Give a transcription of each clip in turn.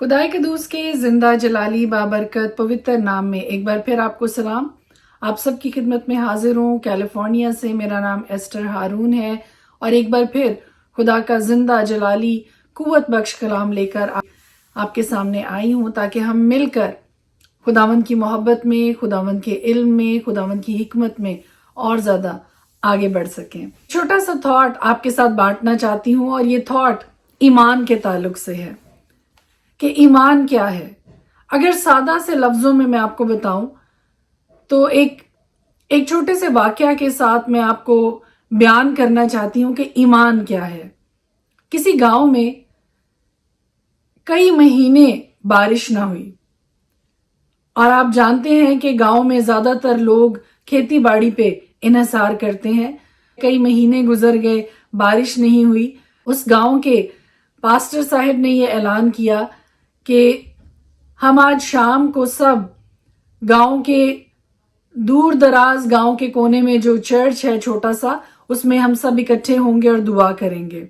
खुदाई कदूस के जिंदा जलाली बाबरकत पवित्र नाम में एक बार फिर आपको सलाम। आप सबकी खिदमत में हाजिर हूँ कैलिफोर्निया से। मेरा नाम एस्टर हारून है और एक बार फिर खुदा का जिंदा जलाली कुव्वत बख्श कलाम लेकर आपके सामने आई हूँ ताकि हम मिलकर खुदावंद की मोहब्बत में, खुदावंद के इल्म में, खुदावंद की हिकमत में और ज़्यादा आगे बढ़ सकें। छोटा सा थॉट आपके साथ बांटना चाहती हूँ और ये थॉट ईमान के ताल्लुक से है कि ईमान क्या है। अगर सादा से लफ्ज़ों में मैं आपको बताऊं तो एक छोटे से वाकया के साथ मैं आपको बयान करना चाहती हूं कि ईमान क्या है। किसी गांव में कई महीने बारिश ना हुई और आप जानते हैं कि गांव में ज़्यादातर लोग खेती बाड़ी पे इन्हसार करते हैं। कई महीने गुजर गए, बारिश नहीं हुई। उस गांव के पास्टर साहब ने ये ऐलान किया कि हम आज शाम को सब गांव के दूर दराज गांव के कोने में जो चर्च है छोटा सा, उसमें हम सब इकट्ठे होंगे और दुआ करेंगे।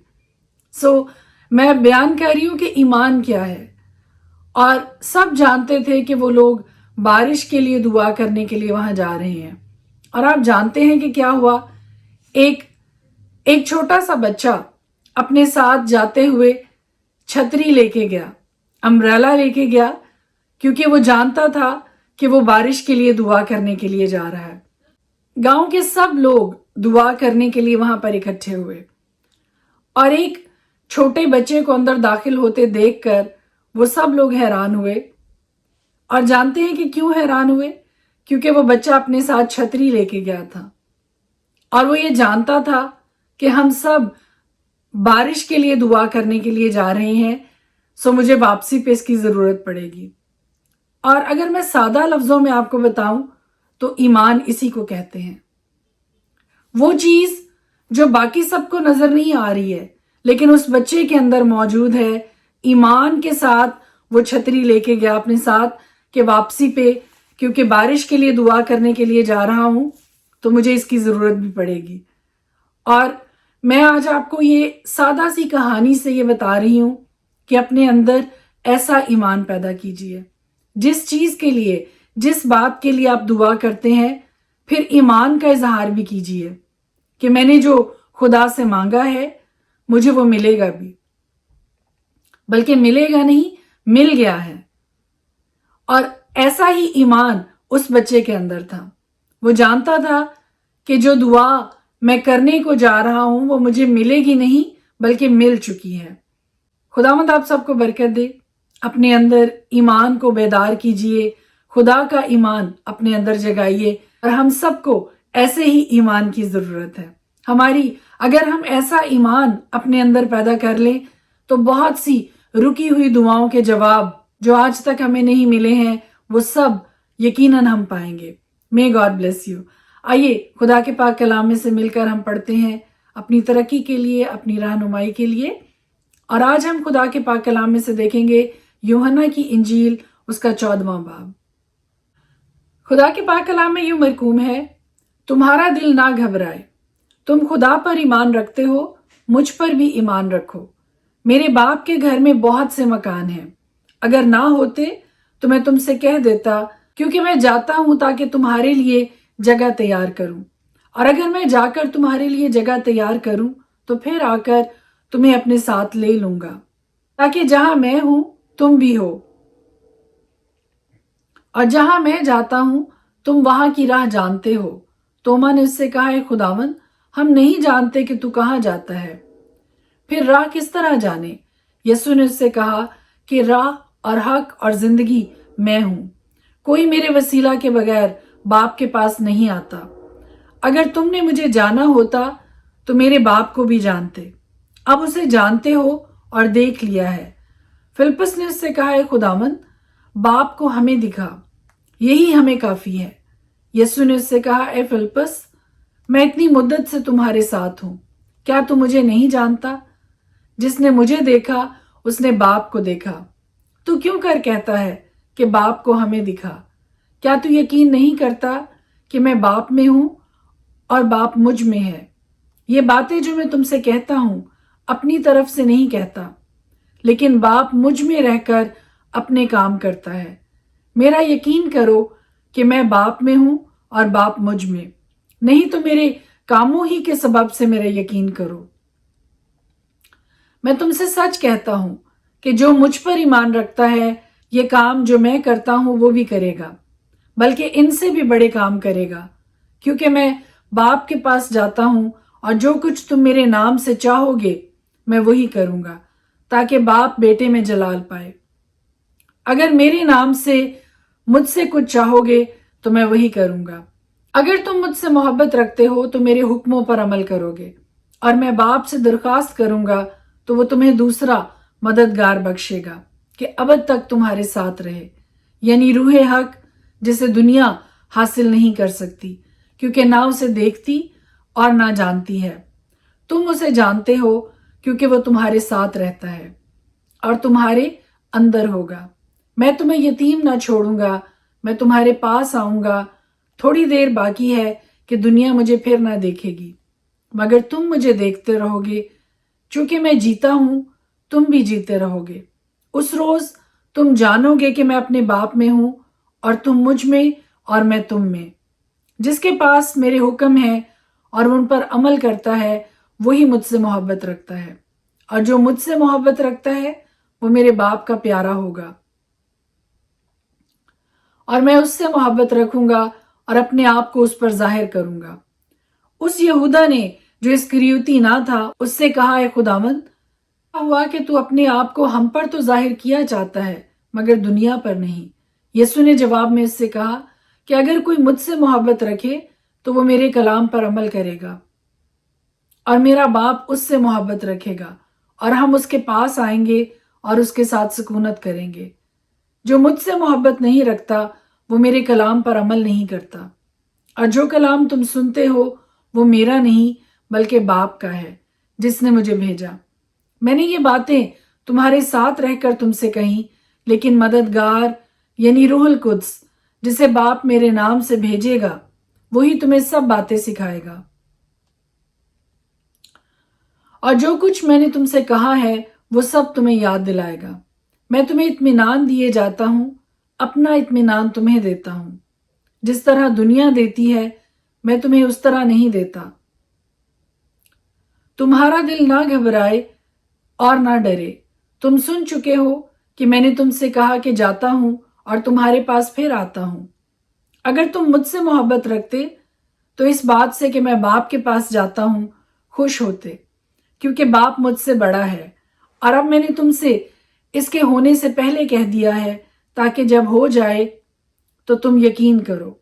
मैं बयान कर रही हूं कि ईमान क्या है। और सब जानते थे कि वो लोग बारिश के लिए दुआ करने के लिए वहां जा रहे हैं। और आप जानते हैं कि क्या हुआ। एक छोटा सा बच्चा अपने साथ जाते हुए छतरी लेके गया, अम्ब्रेला लेके गया, क्योंकि वो जानता था कि वो बारिश के लिए दुआ करने के लिए जा रहा है। गांव के सब लोग दुआ करने के लिए वहां पर इकट्ठे हुए और एक छोटे बच्चे को अंदर दाखिल होते देखकर वो सब लोग हैरान हुए। और जानते हैं कि क्यों हैरान हुए? क्योंकि वो बच्चा अपने साथ छतरी लेके गया था और वो ये जानता था कि हम सब बारिश के लिए दुआ करने के लिए जा रहे हैं, सो मुझे वापसी पे इसकी जरूरत पड़ेगी। और अगर मैं सादा लफ्जों में आपको बताऊं तो ईमान इसी को कहते हैं। वो चीज जो बाकी सबको नजर नहीं आ रही है लेकिन उस बच्चे के अंदर मौजूद है। ईमान के साथ वो छतरी लेके गया अपने साथ कि वापसी पे, क्योंकि बारिश के लिए दुआ करने के लिए जा रहा हूं तो मुझे इसकी जरूरत भी पड़ेगी। और मैं आज आपको ये सादा सी कहानी से ये बता रही हूं कि अपने अंदर ऐसा ईमान पैदा कीजिए। जिस चीज के लिए, जिस बात के लिए आप दुआ करते हैं, फिर ईमान का इजहार भी कीजिए कि मैंने जो खुदा से मांगा है मुझे वो मिलेगा भी, बल्कि मिलेगा नहीं, मिल गया है। और ऐसा ही ईमान उस बच्चे के अंदर था। वो जानता था कि जो दुआ मैं करने को जा रहा हूं वो मुझे मिलेगी नहीं बल्कि मिल चुकी है। खुदावंद आप सबको बरकत दे। अपने अंदर ईमान को बेदार कीजिए, खुदा का ईमान अपने अंदर जगाइए। और हम सबको ऐसे ही ईमान की जरूरत है। अगर हम ऐसा ईमान अपने अंदर पैदा कर लें तो बहुत सी रुकी हुई दुआओं के जवाब जो आज तक हमें नहीं मिले हैं वो सब यकीनन हम पाएंगे। May God bless you. आइए खुदा के पाक कलाम में से मिलकर हम पढ़ते हैं अपनी तरक्की के लिए, अपनी रहनुमाई के लिए। और आज हम खुदा के पाक कलाम में से देखेंगे यूहन्ना की इंजील, उसका 14वां बाब। खुदा के पाक कलाम में यूं मरकूम है, तुम्हारा दिल ना घबराए, तुम खुदा पर ईमान रखते हो, मुझ पर भी ईमान रखो। मेरे बाप के घर में बहुत से मकान हैं, अगर ना होते तो मैं तुमसे कह देता, क्योंकि मैं जाता हूं ताकि तुम्हारे लिए जगह तैयार करूं। और अगर मैं जाकर तुम्हारे लिए जगह तैयार करूं तो फिर आकर तुम्हें अपने साथ ले लूंगा, ताकि जहां मैं हूं तुम भी हो, और जहां मैं जाता हूं तुम वहां की राह जानते हो। तोमा ने उससे कहा, है खुदावन, हम नहीं जानते कि तू कहां जाता है, फिर राह किस तरह जाने? यीशु ने उससे कहा कि राह और हक और जिंदगी मैं हूं। कोई मेरे वसीला के बगैर बाप के पास नहीं आता। अगर तुमने मुझे जाना होता तो मेरे बाप को भी जानते, अब उसे जानते हो और देख लिया है। फिलिप्पुस ने उससे कहा, है खुदावन, बाप को हमें दिखा, यही हमें काफी है। यीशु ने उससे कहा, ए फिलिप्पुस, मैं इतनी मुद्दत से तुम्हारे साथ हूं, क्या तू मुझे नहीं जानता? जिसने मुझे देखा उसने बाप को देखा। तू क्यों कर कहता है कि बाप को हमें दिखा? क्या तू यकीन नहीं करता कि मैं बाप में हूं और बाप मुझ में है? ये बातें जो मैं तुमसे कहता हूं अपनी तरफ से नहीं कहता, लेकिन बाप मुझ में रहकर اپنے کام کرتا ہے۔ میرا یقین کرو کہ میں باپ میں ہوں اور باپ مجھ میں، نہیں تو میرے کاموں ہی کے سبب سے میرا یقین کرو۔ میں تم سے سچ کہتا ہوں کہ جو مجھ پر ایمان رکھتا ہے یہ کام جو میں کرتا ہوں وہ بھی کرے گا، بلکہ ان سے بھی بڑے کام کرے گا، کیونکہ میں باپ کے پاس جاتا ہوں، اور جو کچھ تم میرے نام سے چاہو گے میں وہی کروں گا، تاکہ باپ بیٹے میں جلال پائے۔ اگر میرے نام سے مجھ سے کچھ چاہو گے تو میں وہی کروں گا۔ اگر تم مجھ سے محبت رکھتے ہو تو میرے حکموں پر عمل کرو گے، اور میں باپ سے درخواست کروں گا تو وہ تمہیں دوسرا مددگار بخشے گا کہ ابد تک تمہارے ساتھ رہے، یعنی روح حق، جسے دنیا حاصل نہیں کر سکتی کیونکہ نہ اسے دیکھتی اور نہ جانتی ہے۔ تم اسے جانتے ہو کیونکہ وہ تمہارے ساتھ رہتا ہے اور تمہارے اندر ہوگا۔ میں تمہیں یتیم نہ چھوڑوں گا، میں تمہارے پاس آؤں گا۔ تھوڑی دیر باقی ہے کہ دنیا مجھے پھر نہ دیکھے گی، مگر تم مجھے دیکھتے رہو گے، چونکہ میں جیتا ہوں تم بھی جیتے رہو گے۔ اس روز تم جانو گے کہ میں اپنے باپ میں ہوں اور تم مجھ میں اور میں تم میں۔ جس کے پاس میرے حکم ہے اور ان پر عمل کرتا ہے وہی مجھ سے محبت رکھتا ہے، اور جو مجھ سے محبت رکھتا ہے وہ میرے باپ کا پیارا ہوگا، اور میں اس سے محبت رکھوں گا اور اپنے آپ کو اس پر ظاہر کروں گا۔ اس یہودا نے جو اسکریوتی نہ تھا اس سے کہا، اے خداوند، ہوا کہ تو اپنے آپ کو ہم پر تو ظاہر کیا چاہتا ہے مگر دنیا پر نہیں۔ یسوع نے جواب میں اس سے کہا کہ اگر کوئی مجھ سے محبت رکھے تو وہ میرے کلام پر عمل کرے گا، اور میرا باپ اس سے محبت رکھے گا، اور ہم اس کے پاس آئیں گے اور اس کے ساتھ سکونت کریں گے۔ جو مجھ سے محبت نہیں رکھتا وہ میرے کلام پر عمل نہیں کرتا، اور جو کلام تم سنتے ہو وہ میرا نہیں بلکہ باپ کا ہے جس نے مجھے بھیجا۔ میں نے یہ باتیں تمہارے ساتھ رہ کر تم سے کہیں، لیکن مددگار یعنی روح القدس جسے باپ میرے نام سے بھیجے گا وہی تمہیں سب باتیں سکھائے گا، اور جو کچھ میں نے تم سے کہا ہے وہ سب تمہیں یاد دلائے گا۔ میں تمہیں اطمینان دیے جاتا ہوں، اپنا اطمینان تمہیں دیتا ہوں۔ جس طرح دنیا دیتی ہے میں تمہیں اس طرح نہیں دیتا۔ تمہارا دل نہ گھبرائے اور نہ ڈرے۔ تم سن چکے ہو کہ میں نے تم سے کہا کہ جاتا ہوں اور تمہارے پاس پھر آتا ہوں۔ اگر تم مجھ سے محبت رکھتے تو اس بات سے کہ میں باپ کے پاس جاتا ہوں خوش ہوتے، کیونکہ باپ مجھ سے بڑا ہے، اور اب میں نے تم سے اس کے ہونے سے پہلے کہہ دیا ہے تاکہ جب ہو جائے تو تم یقین کرو۔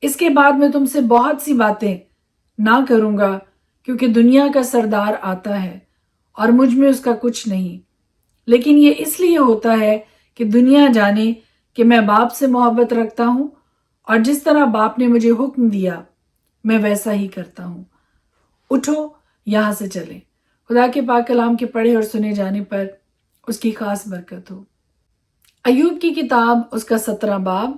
اس کے بعد میں تم سے بہت سی باتیں نہ کروں گا، کیونکہ دنیا کا سردار آتا ہے اور مجھ میں اس کا کچھ نہیں، لیکن یہ اس لیے ہوتا ہے کہ دنیا جانے کہ میں باپ سے محبت رکھتا ہوں، اور جس طرح باپ نے مجھے حکم دیا میں ویسا ہی کرتا ہوں۔ اٹھو یہاں سے چلیں۔ خدا کے پاک کلام کے پڑھے اور سنے جانے پر اس کی خاص برکت ہو۔ ایوب کی کتاب اس کا 17 باب۔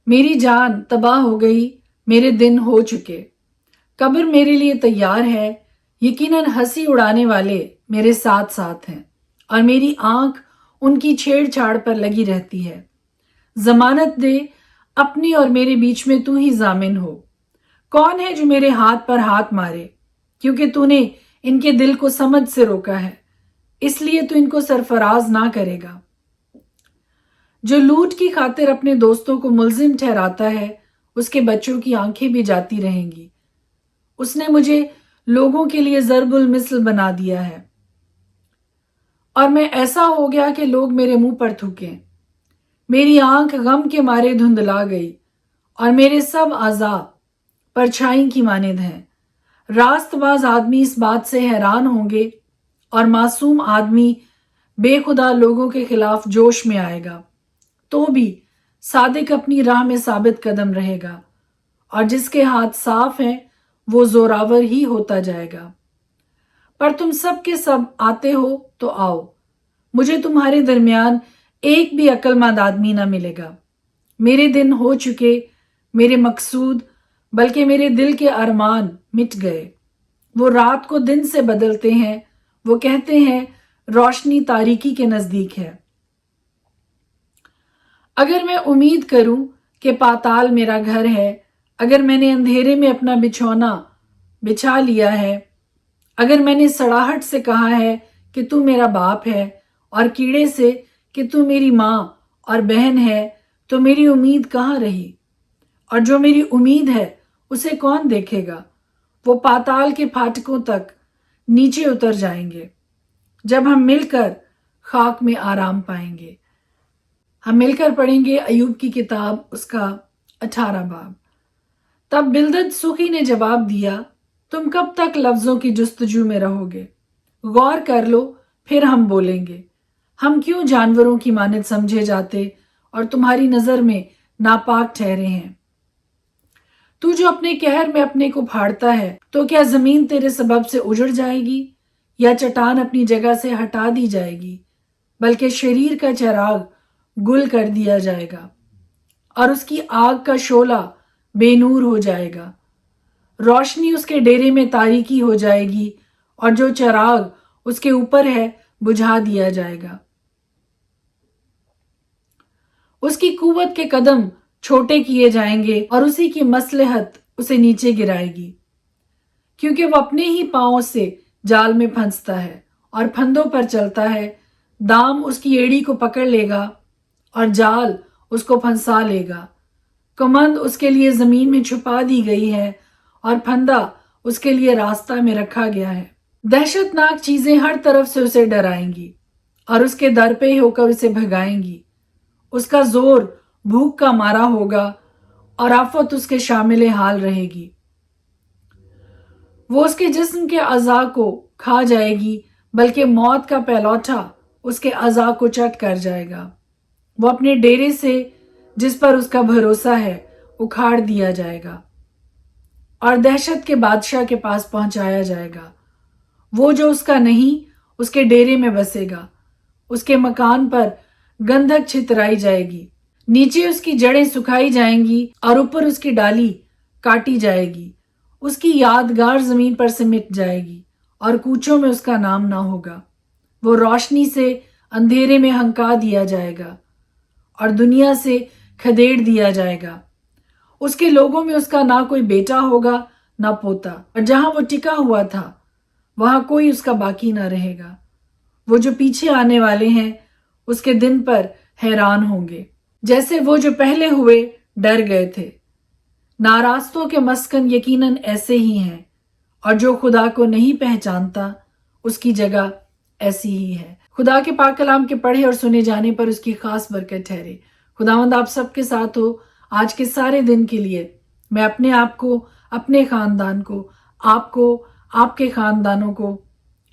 میری جان تباہ ہو گئی، میرے دن ہو چکے، قبر میرے لیے تیار ہے، یقیناً ہنسی اڑانے والے میرے ساتھ ساتھ ہیں، اور میری آنکھ ان کی چھیڑ چھاڑ پر لگی رہتی ہے۔ ضمانت دے اپنی اور میرے بیچ میں تو ہی ضامن ہو۔ کون ہے جو میرے ہاتھ پر ہاتھ مارے؟ کیونکہ تو نے ان کے دل کو سمجھ سے روکا ہے، اس لیے تو ان کو سرفراز نہ کرے گا۔ جو لوٹ کی خاطر اپنے دوستوں کو ملزم ٹھہراتا ہے اس کے بچوں کی آنکھیں بھی جاتی رہیں گی۔ اس نے مجھے لوگوں کے لیے ضرب المثل بنا دیا ہے، اور میں ایسا ہو گیا کہ لوگ میرے منہ پر تھوکیں۔ میری آنکھ غم کے مارے دھندلا گئی، اور میرے سب اعضاء پرچھائی کی مانند ہیں۔ راست باز آدمی اس بات سے حیران ہوں گے، اور معصوم آدمی بے خدا لوگوں کے خلاف جوش میں آئے گا، تو بھی صادق اپنی راہ میں ثابت قدم رہے گا، اور جس کے ہاتھ صاف ہیں وہ زوراور ہی ہوتا جائے گا۔ پر تم سب کے سب آتے ہو تو آؤ، مجھے تمہارے درمیان ایک بھی عقل مند آدمی نہ ملے گا۔ میرے دن ہو چکے، میرے مقصود بلکہ میرے دل کے ارمان مٹ گئے۔ وہ رات کو دن سے بدلتے ہیں، وہ کہتے ہیں روشنی تاریکی کے نزدیک ہے۔ अगर मैं उम्मीद करूं कि पाताल मेरा घर है, अगर मैंने अंधेरे में अपना बिछौना बिछा लिया है, अगर मैंने सड़ाहट से कहा है कि तू मेरा बाप है और कीड़े से कि तू मेरी माँ और बहन है, तो मेरी उम्मीद कहाँ रही? और जो मेरी उम्मीद है उसे कौन देखेगा? वो पाताल के फाटकों तक नीचे उतर जाएंगे। जब हम मिलकर खाक में आराम पाएंगे। हम मिलकर पढ़ेंगे अयूब की किताब उसका 18 बाब। तब बिलदद सुखी ने जवाब दिया, तुम कब तक लफ्जों की जुस्तजू में रहोगे? गौर कर लो, फिर हम बोलेंगे। हम क्यों जानवरों की मानद समझे जाते और तुम्हारी नजर में नापाक ठहरे हैं? तू जो अपने कहर में अपने को फाड़ता है, तो क्या जमीन तेरे सबब से उजड़ जाएगी या चट्टान अपनी जगह से हटा दी जाएगी? बल्कि शरीर का चिराग गुल कर दिया जाएगा और उसकी आग का शोला बेनूर हो जाएगा। रोशनी उसके डेरे में तारीकी हो जाएगी और जो चिराग उसके ऊपर है बुझा दिया जाएगा। उसकी कुव्वत के कदम छोटे किए जाएंगे और उसी की मसलहत उसे नीचे गिराएगी, क्योंकि वो अपने ही पांवों से जाल में फंसता है और फंदों पर चलता है। दाम उसकी एड़ी को पकड़ लेगा और जाल उसको फंसा लेगा। कमंद उसके लिए जमीन में छुपा दी गई है और फंदा उसके लिए रास्ता में रखा गया है। दहशतनाक चीजें हर तरफ से उसे डराएंगी और उसके दर पे होकर उसे भगाएंगी। उसका जोर भूख का मारा होगा और आफत उसके शामिल हाल रहेगी। वो उसके जिस्म के अज़ा को खा जाएगी, बल्कि मौत का पहलौठा उसके अज़ा को चट कर जाएगा। वो अपने डेरे से जिस पर उसका भरोसा है उखाड़ दिया जाएगा और दहशत के बादशाह के पास पहुंचाया जाएगा। वो जो उसका नहीं उसके डेरे में बसेगा। उसके मकान पर गंधक छितराई जाएगी, नीचे उसकी जड़ें सुखाई जाएंगी और ऊपर उसकी डाली काटी जाएगी। उसकी यादगार जमीन पर से मिट जाएगी और कूचों में उसका नाम ना होगा। वो रोशनी से अंधेरे में हंका दिया जाएगा और दुनिया से खदेड़ दिया जाएगा। उसके लोगों में उसका ना कोई बेटा होगा ना पोता, और जहां वो टिका हुआ था वहां कोई उसका बाकी ना रहेगा। वो जो पीछे आने वाले हैं उसके दिन पर हैरान होंगे, जैसे वो जो पहले हुए डर गए थे। नारास्तों के मस्कन यकीनन ऐसे ही हैं, और जो खुदा को नहीं पहचानता उसकी जगह ऐसी ही है। खुदा के पाक कलाम के पढ़े और सुने जाने पर उसकी खास बरकत ठहरे। खुदावंद आप सबके साथ हो आज के सारे दिन के लिए। मैं अपने आप को, अपने खानदान को, आपको, आपके खानदानों को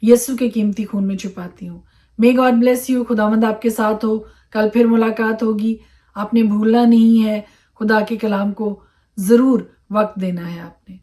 यीशु के कीमती खून में छुपाती हूँ। May God bless you. खुदावंद आपके साथ हो। कल फिर मुलाकात होगी। आपने भूलना नहीं है, खुदा के कलाम को जरूर वक्त देना है आपने।